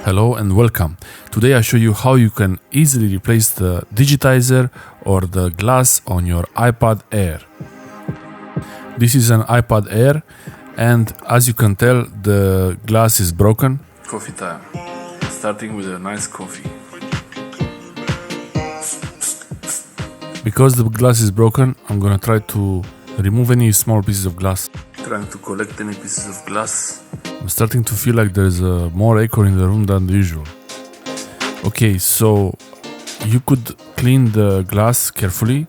Hello and welcome. Today I show you how you can easily replace the digitizer or the glass on your iPad Air. This is an iPad Air and as you can tell the glass is broken. Coffee time. Starting with a nice coffee. Because the glass is broken, I'm gonna try to remove any small pieces of glass. Trying to collect any pieces of glass. I'm starting to feel like there's more echo in the room than usual. Okay, so you could clean the glass carefully.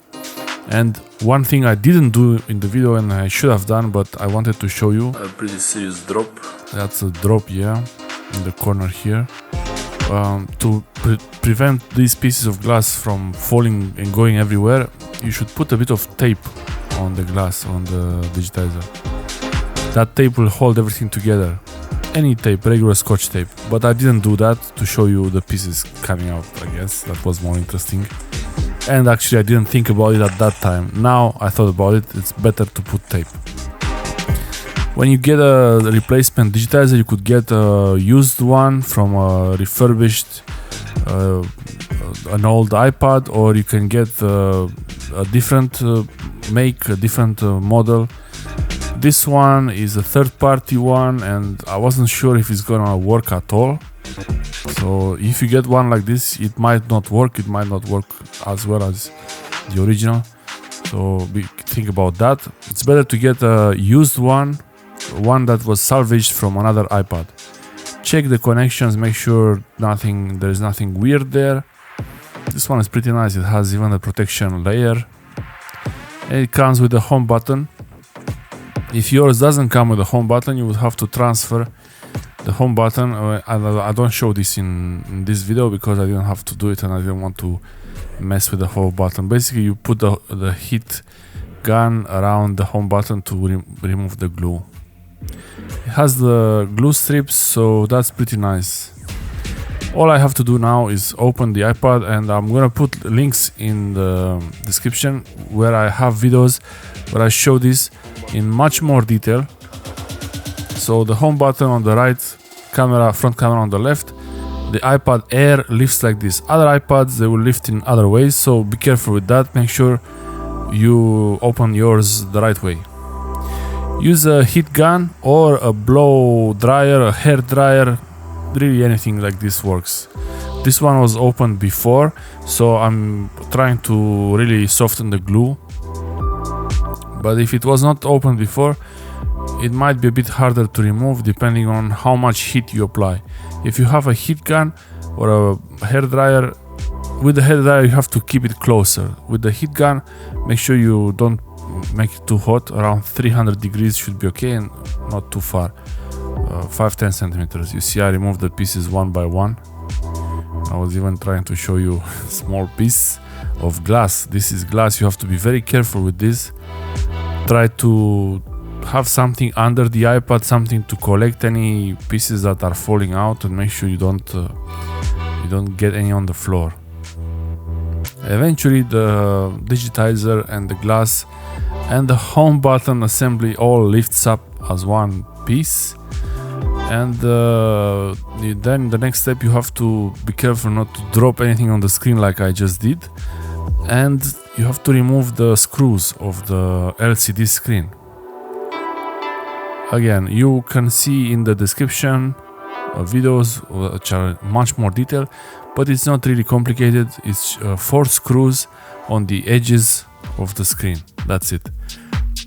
And one thing I didn't do in the video and I should have done, but I wanted to show you. A pretty serious drop. That's a drop, yeah, in the corner here. To prevent these pieces of glass from falling and going everywhere, you should put a bit of tape on the glass, on the digitizer. That tape will hold everything together. Any tape, regular Scotch tape. But I didn't do that to show you the pieces coming out, I guess. That was more interesting. And actually I didn't think about it at that time. Now I thought about it, it's better to put tape. When you get a replacement digitizer, you could get a used one from a refurbished, an old iPad, or you can get a different make, a different model. This one is a third-party one and I wasn't sure if it's gonna work at all. So if you get one like this, it might not work. It might not work as well as the original. So think about that. It's better to get a used one that was salvaged from another iPad. Check the connections, make sure there's nothing weird there. This one is pretty nice. It has even a protection layer. And it comes with a home button. If yours doesn't come with a home button, you would have to transfer the home button. I don't show this in this video because I didn't have to do it and I didn't want to mess with the home button. Basically, you put the heat gun around the home button to remove the glue. It has the glue strips, so that's pretty nice. All I have to do now is open the iPad, and I'm gonna put links in the description where I have videos where I show this in much more detail. So the home button on the right, front camera on the left. The iPad Air lifts like this. Other iPads, they will lift in other ways, so be careful with that. Make sure you open yours the right way. Use a heat gun or a blow dryer, a hair dryer, really anything like this works. This one was opened before, so I'm trying to really soften the glue. But if it was not opened before, it might be a bit harder to remove depending on how much heat you apply. If you have a heat gun or a hair dryer, with the hair dryer you have to keep it closer. With the heat gun, make sure you don't make it too hot. Around 300 degrees should be okay and not too far. 5-10 centimeters. You see I removed the pieces one by one. I was even trying to show you a small piece of glass. This is glass, you have to be very careful with this. Try to have something under the iPad, something to collect any pieces that are falling out, and make sure you don't get any on the floor. Eventually the digitizer and the glass and the home button assembly all lifts up as one piece. And then the next step, you have to be careful not to drop anything on the screen like I just did. And you have to remove the screws of the LCD screen. Again, you can see in the description videos which are much more detailed, but it's not really complicated. It's 4 screws on the edges of the screen. That's it.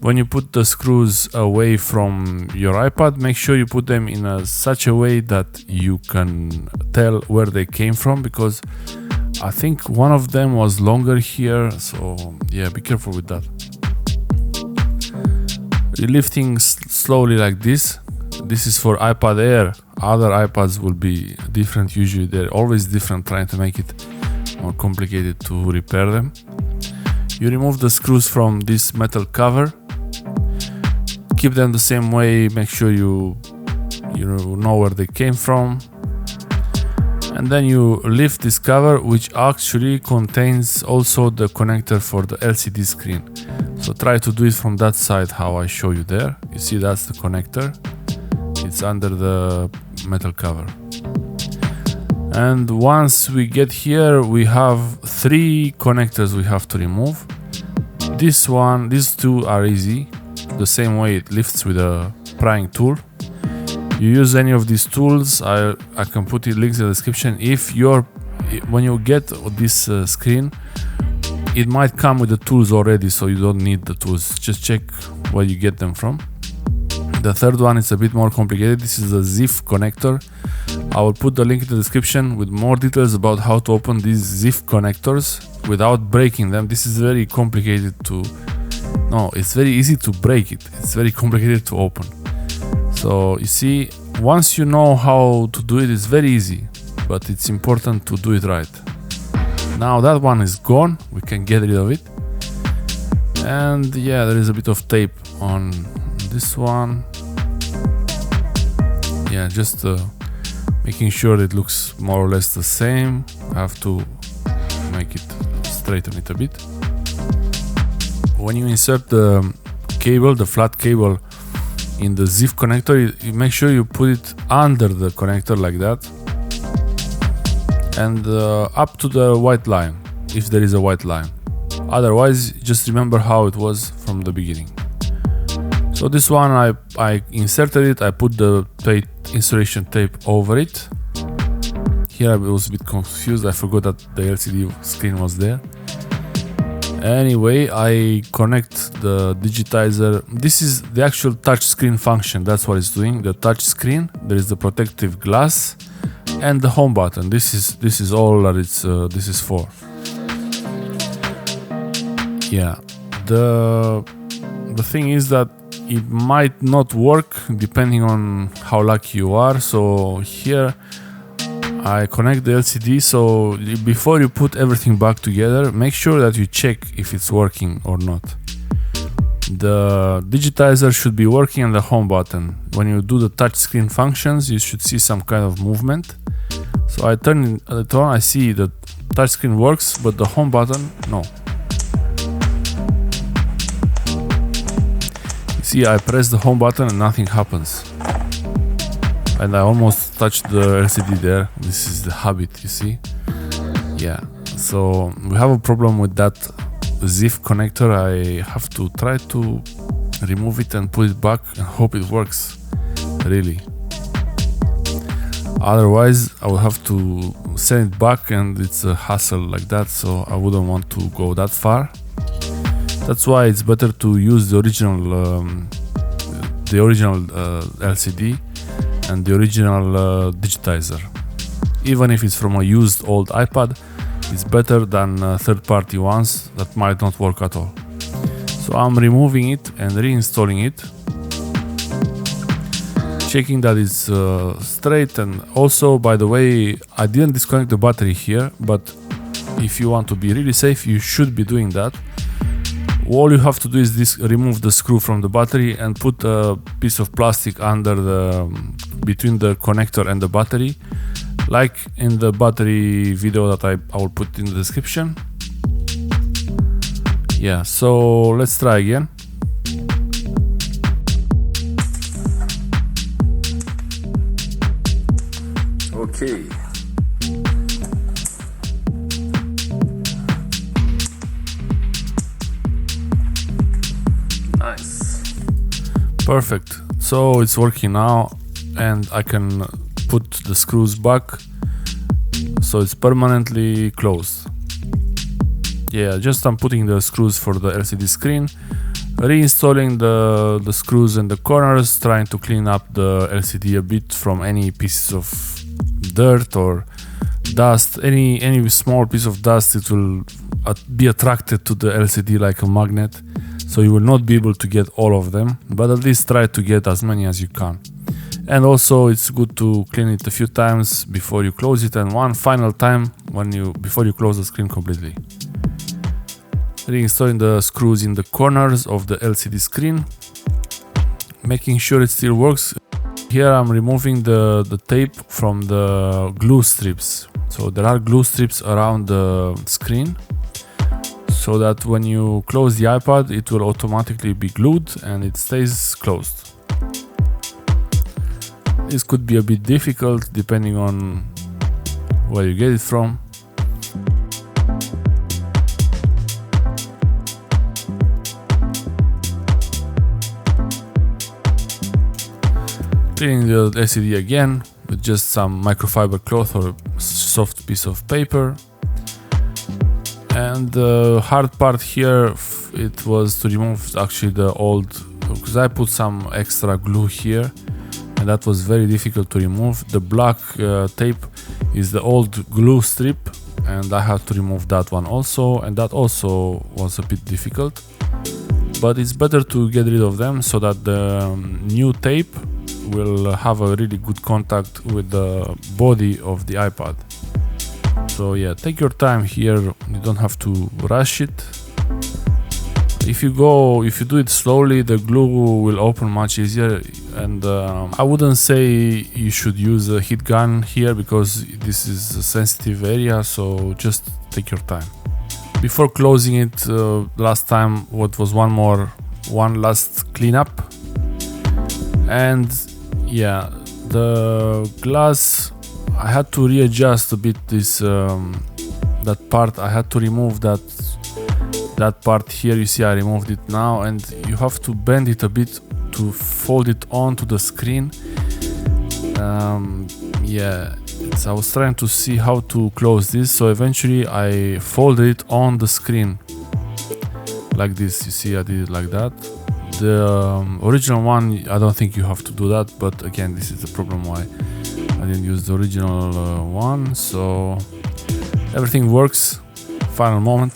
When you put the screws away from your iPad, make sure you put them in such a way that you can tell where they came from, because I think one of them was longer here, so yeah, be careful with that. Lifting slowly like this. This is for iPad Air. Other iPads will be different. Usually they're always different, trying to make it more complicated to repair them. You remove the screws from this metal cover. Keep them the same way. Make sure you know where they came from. And then you lift this cover, which actually contains also the connector for the LCD screen. So try to do it from that side, how I show you there. You see that's the connector. It's under the metal cover. And once we get here, we have 3 connectors we have to remove. This one, these 2 are easy, the same way it lifts with a prying tool. You use any of these tools, I can put the links in the description. When you get this screen, it might come with the tools already, so you don't need the tools. Just check where you get them from. The third one is a bit more complicated. This is a ZIF connector. I will put the link in the description with more details about how to open these ZIF connectors without breaking them. This is very complicated it's very easy to break it. It's very complicated to open. So you see, once you know how to do it, it's very easy, but it's important to do it right. Now that one is gone, we can get rid of it. And yeah, there is a bit of tape on this one. Yeah, just making sure it looks more or less the same. I have to make it straighten it a bit. When you insert the cable, the flat cable, in the ZIF connector, you make sure you put it under the connector like that, and up to the white line, if there is a white line. Otherwise, just remember how it was from the beginning. So this one, I inserted it, I put the installation tape over it. Here I was a bit confused, I forgot that the LCD screen was there. Anyway, I connect the digitizer. This is the actual touch screen function, that's what it's doing. The touch screen, there is the protective glass and the home button. This is all that this is for. Yeah, the thing is that it might not work depending on how lucky you are. So here I connect the LCD, so before you put everything back together, make sure that you check if it's working or not. The digitizer should be working on the home button. When you do the touch screen functions, you should see some kind of movement. So I turn it on, I see the touch screen works, but the home button, no. See, I press the home button and nothing happens. And I almost touched the LCD there. This is the habit, you see? Yeah, so we have a problem with that ZIF connector. I have to try to remove it and put it back and hope it works, really. Otherwise, I will have to send it back and it's a hassle like that, so I wouldn't want to go that far. That's why it's better to use the original LCD and the original digitizer. Even if it's from a used old iPad, it's better than third-party ones that might not work at all. So I'm removing it and reinstalling it, checking that it's straight. And also, by the way, I didn't disconnect the battery here, but if you want to be really safe, you should be doing that. All you have to do is remove the screw from the battery and put a piece of plastic under between the connector and the battery, like in the battery video that I will put in the description. Yeah, so let's try again. Okay. Nice. Perfect. So it's working now, and I can put the screws back, so it's permanently closed. Yeah, just I'm putting the screws for the LCD screen, reinstalling the screws in the corners, trying to clean up the LCD a bit from any pieces of dirt or dust. Any small piece of dust, it will be attracted to the LCD like a magnet, so you will not be able to get all of them, but at least try to get as many as you can. And also it's good to clean it a few times before you close it, and one final time before you close the screen completely. Reinstalling the screws in the corners of the LCD screen, making sure it still works. Here I'm removing the tape from the glue strips. So there are glue strips around the screen, so that when you close the iPad, it will automatically be glued and it stays closed. This could be a bit difficult depending on where you get it from. Cleaning the LCD again with just some microfiber cloth or soft piece of paper. And the hard part here, it was to remove actually the old, because I put some extra glue here and that was very difficult to remove. The black tape is the old glue strip and I had to remove that one also, and that also was a bit difficult. But it's better to get rid of them so that the new tape will have a really good contact with the body of the iPad. So yeah, take your time here, you don't have to rush it. If you do it slowly, the glue will open much easier, and I wouldn't say you should use a heat gun here because this is a sensitive area, so just take your time. Before closing it, last time what was one last cleanup, and yeah, the glass, I had to readjust a bit this that part. I had to remove that part here. You see I removed it now, and you have to bend it a bit to fold it onto the screen. Yeah, I was trying to see how to close this, so eventually I folded it on the screen like this. You see I did it like that. The original one, I don't think you have to do that, but again, this is the problem why I didn't use the original one. So everything works. Final moment.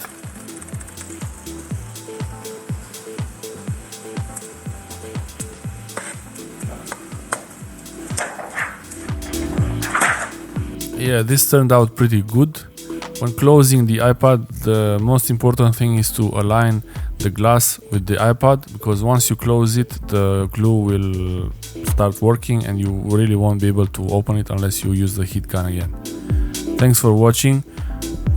Yeah, this turned out pretty good. When closing the iPad, the most important thing is to align the glass with the iPad, because once you close it, the glue will start working and you really won't be able to open it unless you use the heat gun again. Thanks for watching,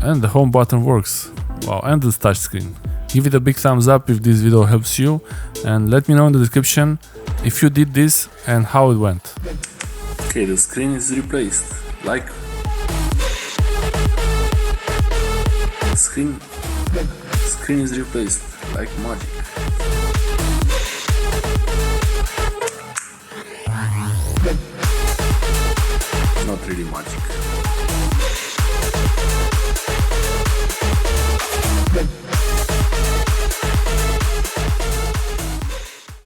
and the home button works. Wow, and the touch screen. Give it a big thumbs up if this video helps you, and let me know in the description if you did this and how it went. Okay, the screen is replaced. Screen is replaced like magic.